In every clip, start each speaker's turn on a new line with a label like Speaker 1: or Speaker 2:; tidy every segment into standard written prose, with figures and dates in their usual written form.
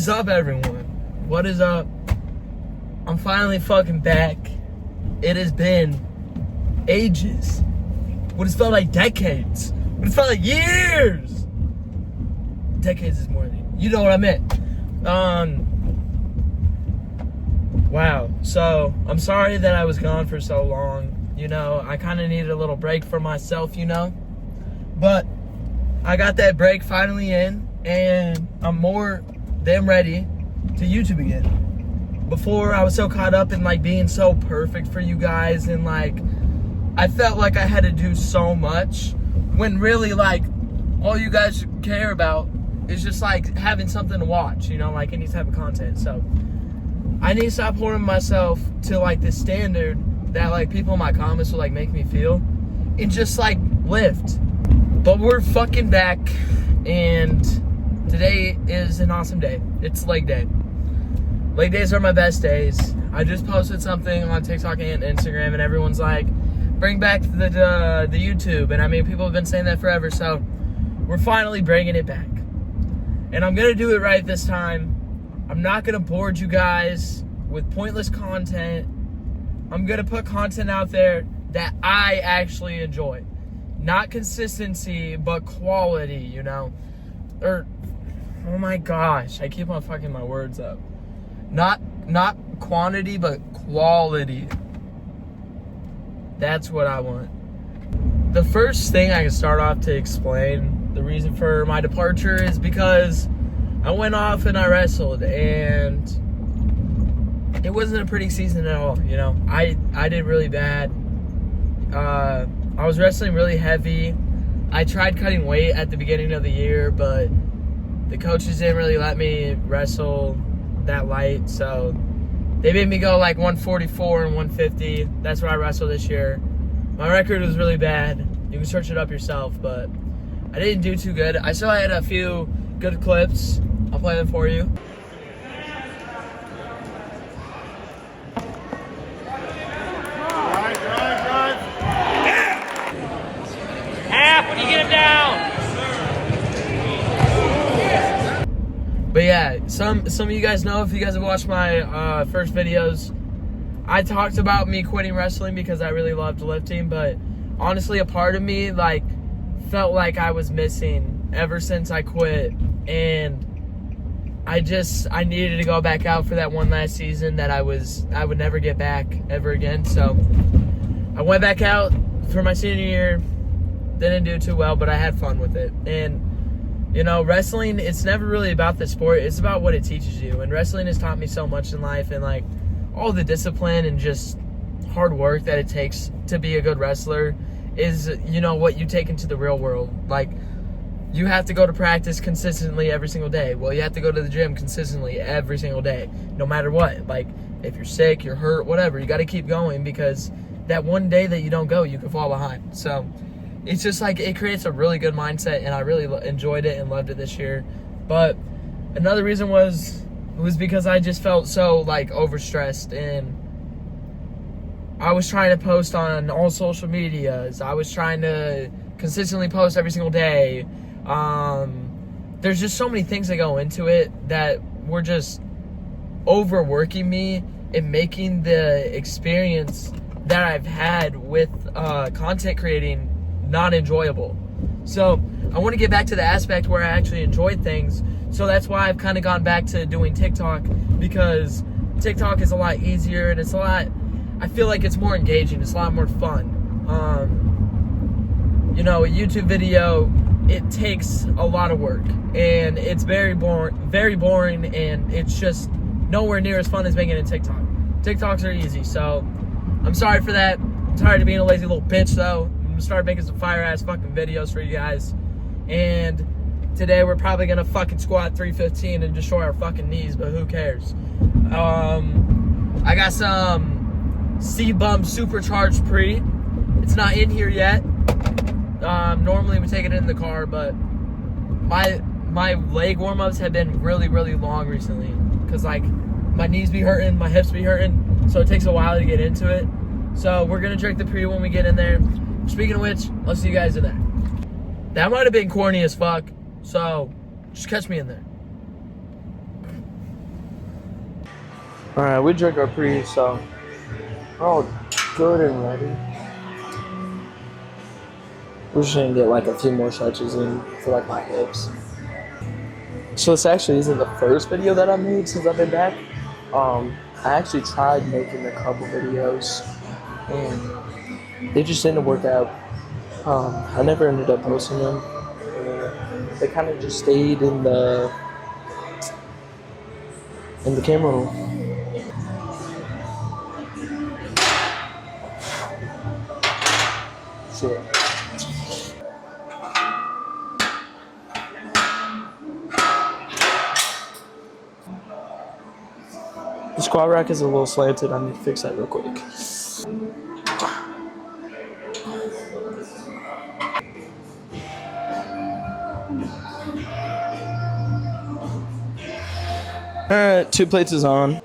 Speaker 1: is up, everyone? What is up? I'm finally fucking back. It has been ages. What has felt like decades. What has felt like years. Decades is more than, you know what I meant. Wow. So, I'm sorry that I was gone for so long. You know, I kind of needed a little break for myself, you know. But I got that break finally in, and I'm more than ready to YouTube again. Before, I was so caught up in like being so perfect for you guys, and like I felt like I had to do so much when really like all you guys care about is just like having something to watch, you know, like any type of content. So I need to stop holding myself to like this standard that like people in my comments will like make me feel, and just like lift. But we're fucking back, and today is an awesome day. It's leg day. Leg days are my best days. I just posted something on TikTok and Instagram, and everyone's like, bring back the YouTube. And I mean, people have been saying that forever, so we're finally bringing it back. And I'm gonna do it right this time. I'm not gonna bore you guys with pointless content. I'm gonna put content out there that I actually enjoy. Not consistency, but quality, you know? Or, oh my gosh, I keep on fucking my words up. Not quantity, but quality. That's what I want. The first thing I can start off to explain the reason for my departure is because I went off and I wrestled, and it wasn't a pretty season at all, you know? I did really bad. I was wrestling really heavy. I tried cutting weight at the beginning of the year, but the coaches didn't really let me wrestle that light, so they made me go like 144 and 150. That's what I wrestled this year. My record was really bad. You can search it up yourself, but I didn't do too good. I still had a few good clips. I'll play them for you.
Speaker 2: When you get him down.
Speaker 1: But yeah, some of you guys know, if you guys have watched my first videos, I talked about me quitting wrestling because I really loved lifting, but honestly a part of me like felt like I was missing ever since I quit, and I needed to go back out for that one last season that I would never get back ever again. So I went back out for my senior year. Didn't do too well, but I had fun with it. And you know, wrestling, it's never really about the sport, it's about what it teaches you. And wrestling has taught me so much in life, and like all the discipline and just hard work that it takes to be a good wrestler is, you know, what you take into the real world. Like, you have to go to practice consistently every single day. Well, you have to go to the gym consistently every single day, no matter what. Like, if you're sick, you're hurt, whatever, you got to keep going, because that one day that you don't go, you can fall behind. So it's just like, it creates a really good mindset, and I really enjoyed it and loved it this year. But another reason was because I just felt so like overstressed, and I was trying to post on all social medias. I was trying to consistently post every single day. There's just so many things that go into it that were just overworking me and making the experience that I've had with content creating not enjoyable. So I want to get back to the aspect where I actually enjoyed things. So that's why I've kind of gone back to doing TikTok, because TikTok is a lot easier, and it's a lot, I feel like it's more engaging. It's a lot more fun. You know, a YouTube video, it takes a lot of work, and it's very boring, and it's just nowhere near as fun as making a TikTok. TikToks are easy, so I'm sorry for that. I'm tired of being a lazy little bitch, though. I'm gonna start making some fire-ass fucking videos for you guys. And today we're probably gonna fucking squat 315 and destroy our fucking knees, but who cares? I got some C-Bump Supercharged Pre. It's not in here yet. Normally we take it in the car, but my leg warm-ups have been really, really long recently, because like my knees be hurting, my hips be hurting, so it takes a while to get into it. So we're gonna drink the Pre when we get in there. Speaking of which, I'll see you guys in there. That might have been corny as fuck, so just catch me in there. All right, we drink our pre, so we're all good and ready. We're just gonna get like a few more stretches in for like my hips. So this actually isn't the first video that I made since I've been back. I actually tried making a couple videos and they just didn't work out. I never ended up posting them. They kind of just stayed in the camera roll. Shit. The squat rack is a little slanted. I need to fix that real quick. Alright, 2 plates is on.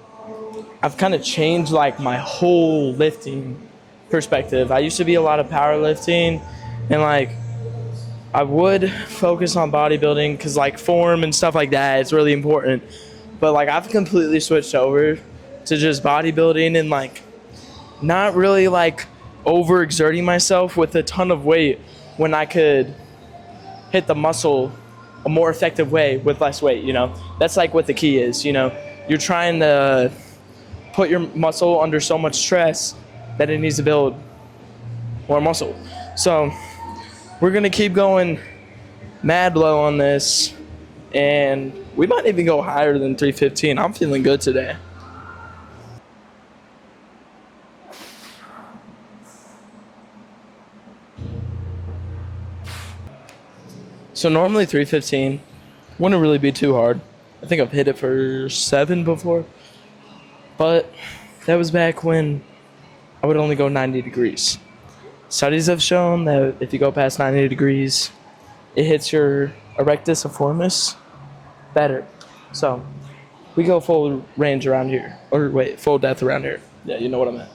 Speaker 1: I've kind of changed like my whole lifting perspective. I used to be a lot of powerlifting and like I would focus on bodybuilding because like form and stuff like that is really important. But like I've completely switched over to just bodybuilding and like not really like overexerting myself with a ton of weight when I could hit the muscle a more effective way with less weight, you know? That's like what the key is, you know? You're trying to put your muscle under so much stress that it needs to build more muscle. So we're gonna keep going mad low on this and we might even go higher than 315. I'm feeling good today. So normally 315 wouldn't really be too hard. I think I've hit it for 7 before. But that was back when I would only go 90 degrees. Studies have shown that if you go past 90 degrees, it hits your erectus afformis better. So we go full range around here. Or wait, full depth around here. Yeah, you know what I meant.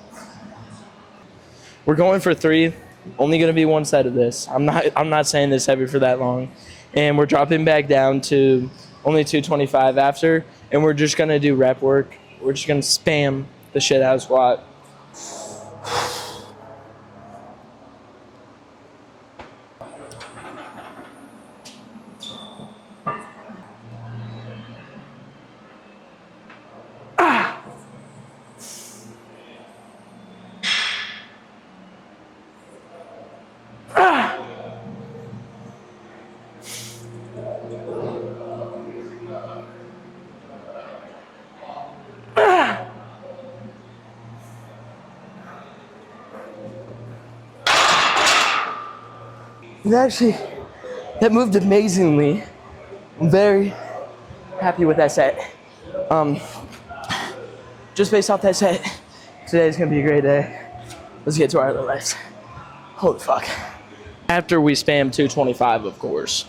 Speaker 1: We're going for 3. Only going to be one set of this. I'm not saying this heavy for that long. And we're dropping back down to only 225 after. And we're just going to do rep work. We're just going to spam the shit out of squat. And actually, that moved amazingly. I'm very happy with that set. Just based off that set, today's gonna be a great day. Let's get to our other lifts. Holy fuck. After we spam 225, of course.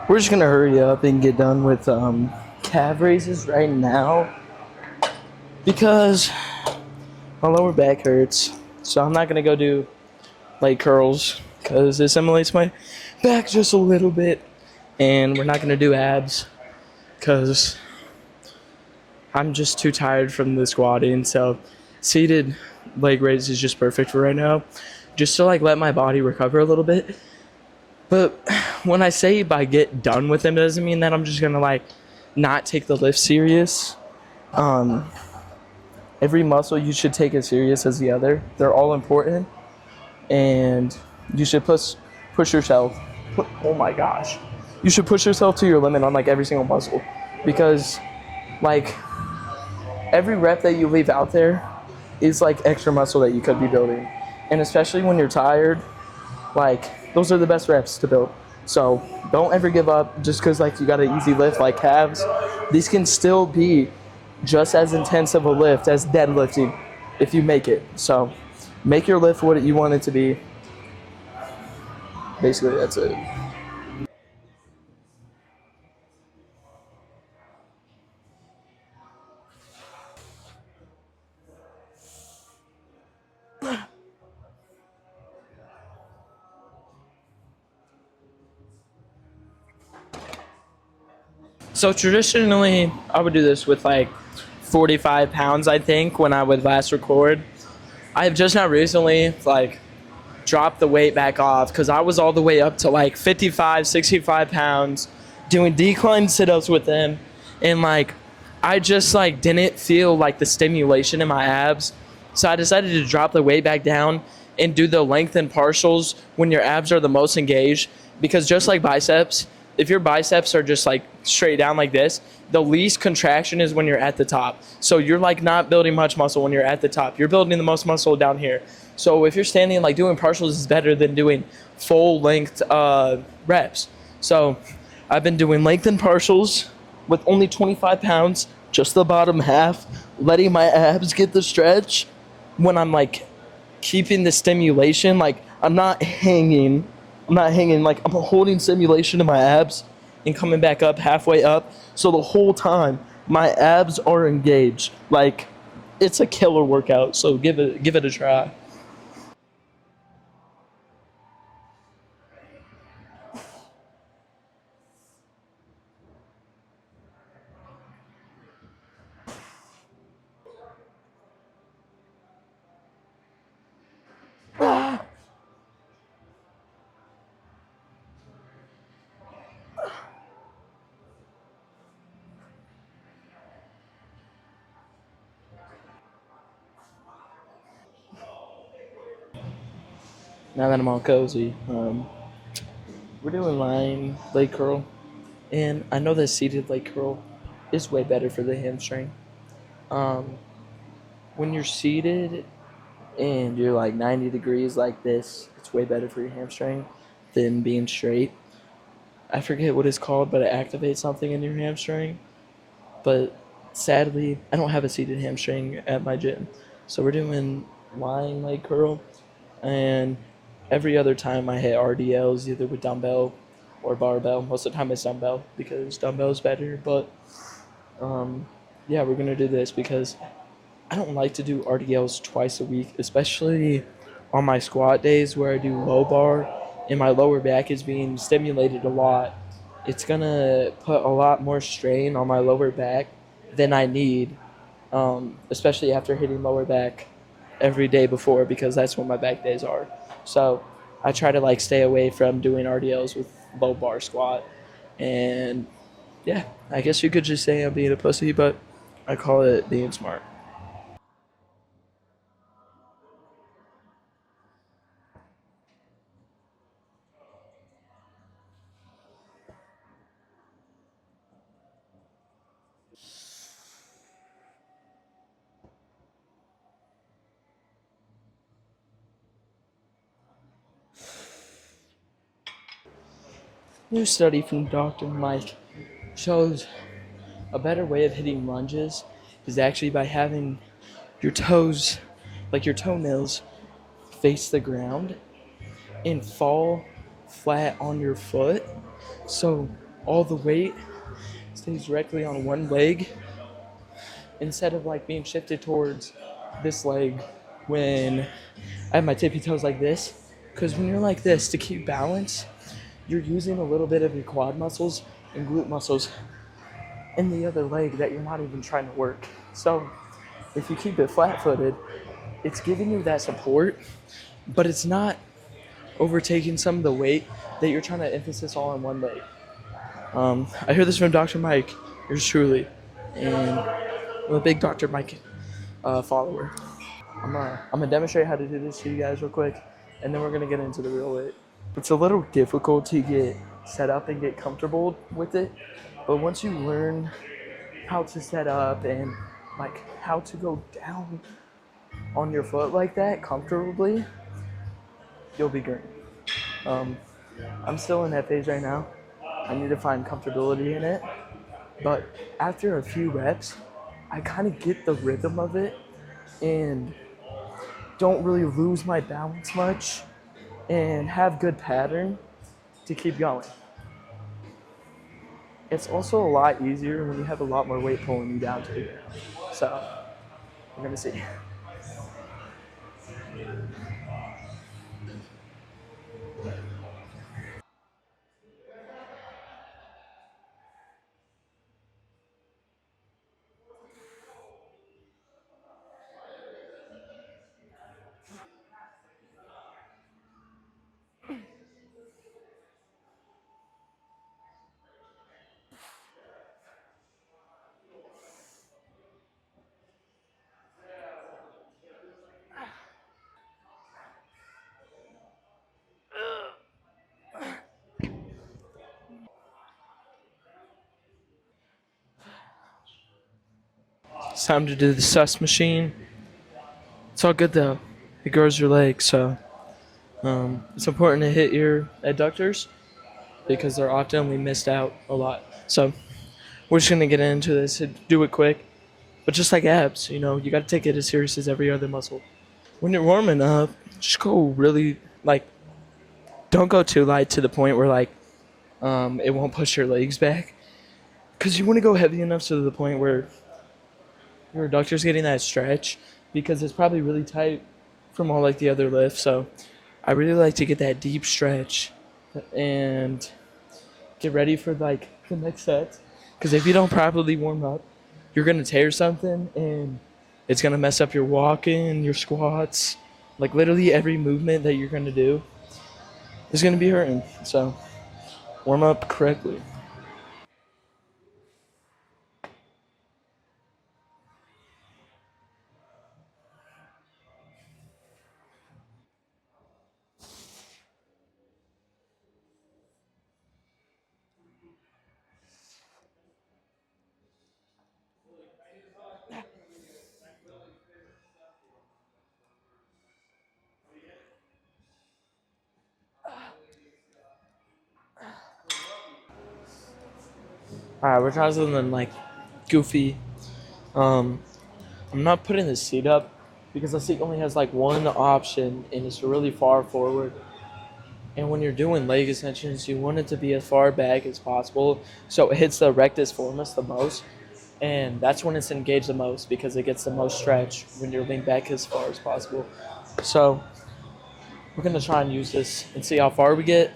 Speaker 1: We're just gonna hurry up and get done with calf raises right now because my lower back hurts. So I'm not gonna go do leg curls because it simulates my back just a little bit, and we're not gonna do abs because I'm just too tired from the squatting. So seated leg raise is just perfect for right now, just to like let my body recover a little bit. But when I say by get done with them, it doesn't mean that I'm just gonna like not take the lift serious. Every muscle you should take as serious as the other. They're all important, and you should push yourself. Oh my gosh, you should push yourself to your limit on like every single muscle, because like every rep that you leave out there is like extra muscle that you could be building, and especially when you're tired, like those are the best reps to build. So don't ever give up just because like you got an easy lift like calves. These can still be just as intense of a lift as deadlifting if you make it. So make your lift what you want it to be. Basically, that's it. So traditionally, I would do this with like 45 pounds, I think, when I would last record. I've just not recently like dropped the weight back off because I was all the way up to like 55, 65 pounds doing decline sit-ups with them, and like I just like didn't feel like the stimulation in my abs. So I decided to drop the weight back down and do the lengthen partials when your abs are the most engaged, because just like biceps, if your biceps are just like straight down like this, the least contraction is when you're at the top. So you're like not building much muscle when you're at the top. You're building the most muscle down here. So if you're standing, like doing partials is better than doing full length reps. So I've been doing lengthened partials with only 25 pounds, just the bottom half, letting my abs get the stretch when I'm like keeping the stimulation. Like I'm not hanging, like I'm holding stimulation in my abs and coming back up halfway up. So the whole time my abs are engaged. Like it's a killer workout. So give it a try. Now that I'm all cozy, we're doing lying leg curl, and I know that seated leg curl is way better for the hamstring. Um, when you're seated and you're like 90 degrees like this, it's way better for your hamstring than being straight. I forget what it's called, but it activates something in your hamstring. But sadly, I don't have a seated hamstring at my gym. So we're doing lying leg curl, and every other time I hit RDLs either with dumbbell or barbell. Most of the time it's dumbbell because dumbbell's better. But yeah, we're gonna do this because I don't like to do RDLs twice a week, especially on my squat days where I do low bar and my lower back is being stimulated a lot. It's gonna put a lot more strain on my lower back than I need, especially after hitting lower back every day before, because that's when my back days are. So I try to like stay away from doing RDLs with low bar squat. And yeah, I guess you could just say I'm being a pussy, but I call it being smart. New study from Dr. Mike shows a better way of hitting lunges is actually by having your toes, like your toenails, face the ground and fall flat on your foot. So all the weight stays directly on one leg instead of like being shifted towards this leg when I have my tippy toes like this. Because when you're like this, to keep balance, you're using a little bit of your quad muscles and glute muscles in the other leg that you're not even trying to work. So if you keep it flat footed, it's giving you that support, but it's not overtaking some of the weight that you're trying to emphasis all on one leg. I heard this from Dr. Mike, yours truly, and I'm a big Dr. Mike follower. I'm gonna demonstrate how to do this to you guys real quick, and then we're gonna get into the real weight. It's a little difficult to get set up and get comfortable with it, but once you learn how to set up and like how to go down on your foot like that comfortably, you'll be great. Um, I'm still in that phase right now. I need to find comfortability in it, but after a few reps, I kind of get the rhythm of it and don't really lose my balance much and have good pattern to keep going. It's also a lot easier when you have a lot more weight pulling you down too. So we're gonna see. It's time to do the sus machine. It's all good though. It grows your legs, so it's important to hit your adductors because they're often missed out a lot. So we're just gonna get into this and do it quick. But just like abs, you gotta take it as serious as every other muscle. When you're warming up, just go really don't go too light to the point where it won't push your legs back. Cause you want to go heavy enough to the point where your adductor's getting that stretch because it's probably really tight from all the other lifts. So I really like to get that deep stretch and get ready for the next set. Because if you don't properly warm up, you're gonna tear something and it's gonna mess up your walking, your squats, literally every movement that you're gonna do is gonna be hurting. So warm up correctly. All right, we're trying something goofy. Um, I'm not putting the seat up because the seat only has one option and it's really far forward. And when you're doing leg extensions, you want it to be as far back as possible so it hits the rectus formis the most. And that's when it's engaged the most because it gets the most stretch when you're leaned back as far as possible. So we're gonna try and use this and see how far we get.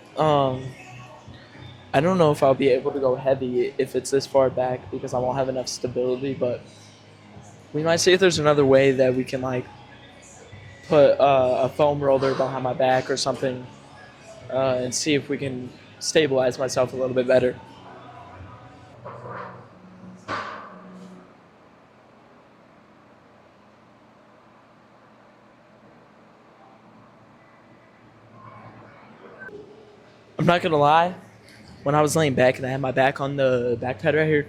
Speaker 1: I don't know if I'll be able to go heavy if it's this far back because I won't have enough stability, but we might see if there's another way that we can put a foam roller behind my back or something and see if we can stabilize myself a little bit better. I'm not gonna lie, when I was laying back and I had my back on the back pad right here,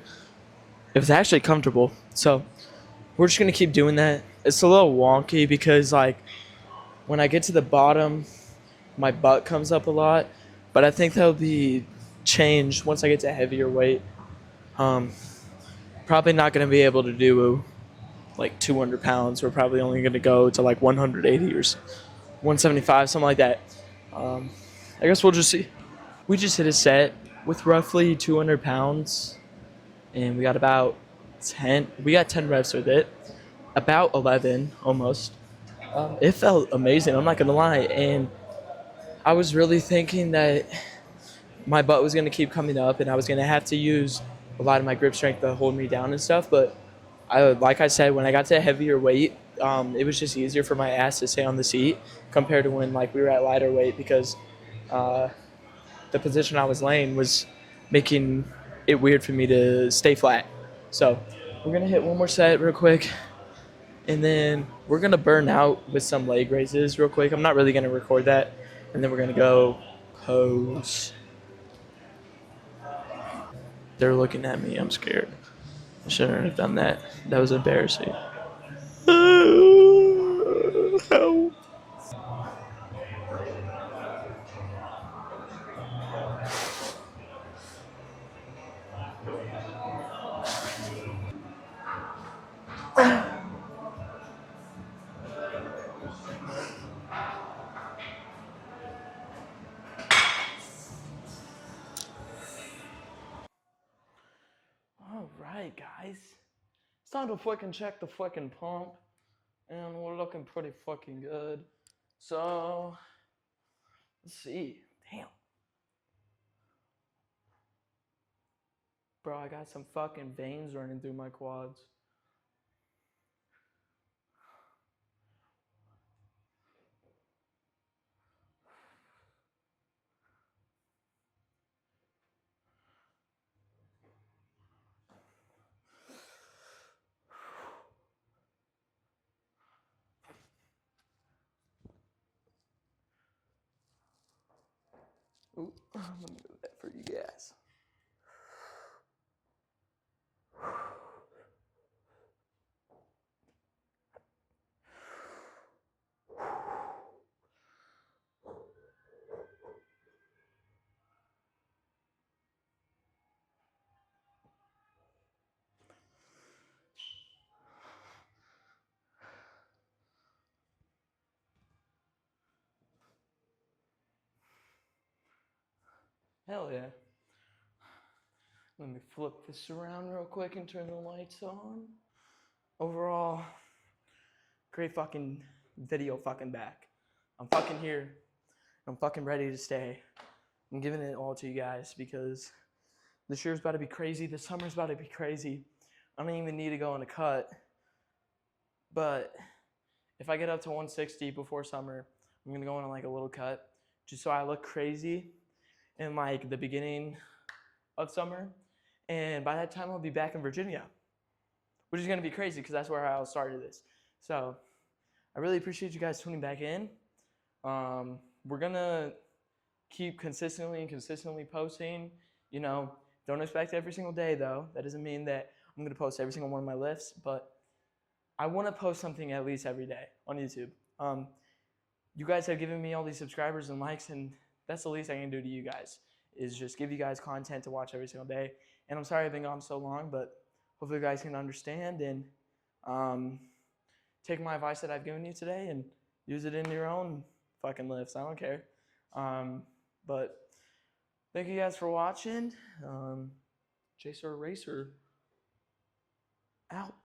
Speaker 1: it was actually comfortable. So we're just gonna keep doing that. It's a little wonky because when I get to the bottom, my butt comes up a lot, but I think that'll be changed once I get to heavier weight. Um, Probably not gonna be able to do 200 pounds. We're probably only gonna go to 180 or 175, something like that. I guess we'll just see. We just hit a set with roughly 200 pounds, and we got about 10. We got 10 reps with it, about 11 almost. It felt amazing. I'm not gonna lie, and I was really thinking that my butt was gonna keep coming up, and I was gonna have to use a lot of my grip strength to hold me down and stuff. But like I said, when I got to a heavier weight, it was just easier for my ass to stay on the seat compared to when we were at lighter weight because uh, the position I was laying was making it weird for me to stay flat. So we're gonna hit one more set real quick, and then we're gonna burn out with some leg raises real quick. I'm not really gonna record that, and then we're gonna go pose. They're looking at me. I'm scared. I shouldn't have done that. That was embarrassing. Help. All right, guys. It's time to fucking check the fucking pump, and we're looking pretty fucking good. So, let's see. Damn. Bro, I got some fucking veins running through my quads. Ooh, let me move that for you guys. Hell yeah. Let me flip this around real quick and turn the lights on. Overall, great fucking video fucking back. I'm fucking here. I'm fucking ready to stay. I'm giving it all to you guys because this year's about to be crazy. The summer's about to be crazy. I don't even need to go on a cut. But if I get up to 160 before summer, I'm gonna go on like a little cut just so I look crazy in like the beginning of summer. And by that time, I'll be back in Virginia, which is gonna be crazy because that's where I started this. So I really appreciate you guys tuning back in. We're gonna keep consistently posting. You know, don't expect every single day though. That doesn't mean that I'm gonna post every single one of my lifts, but I want to post something at least every day on YouTube. You guys have given me all these subscribers and likes, and that's the least I can do to you guys, is just give you guys content to watch every single day. And I'm sorry I've been gone so long, but hopefully you guys can understand and take my advice that I've given you today and use it in your own fucking lifts. I don't care. But thank you guys for watching. Chaser Racer out.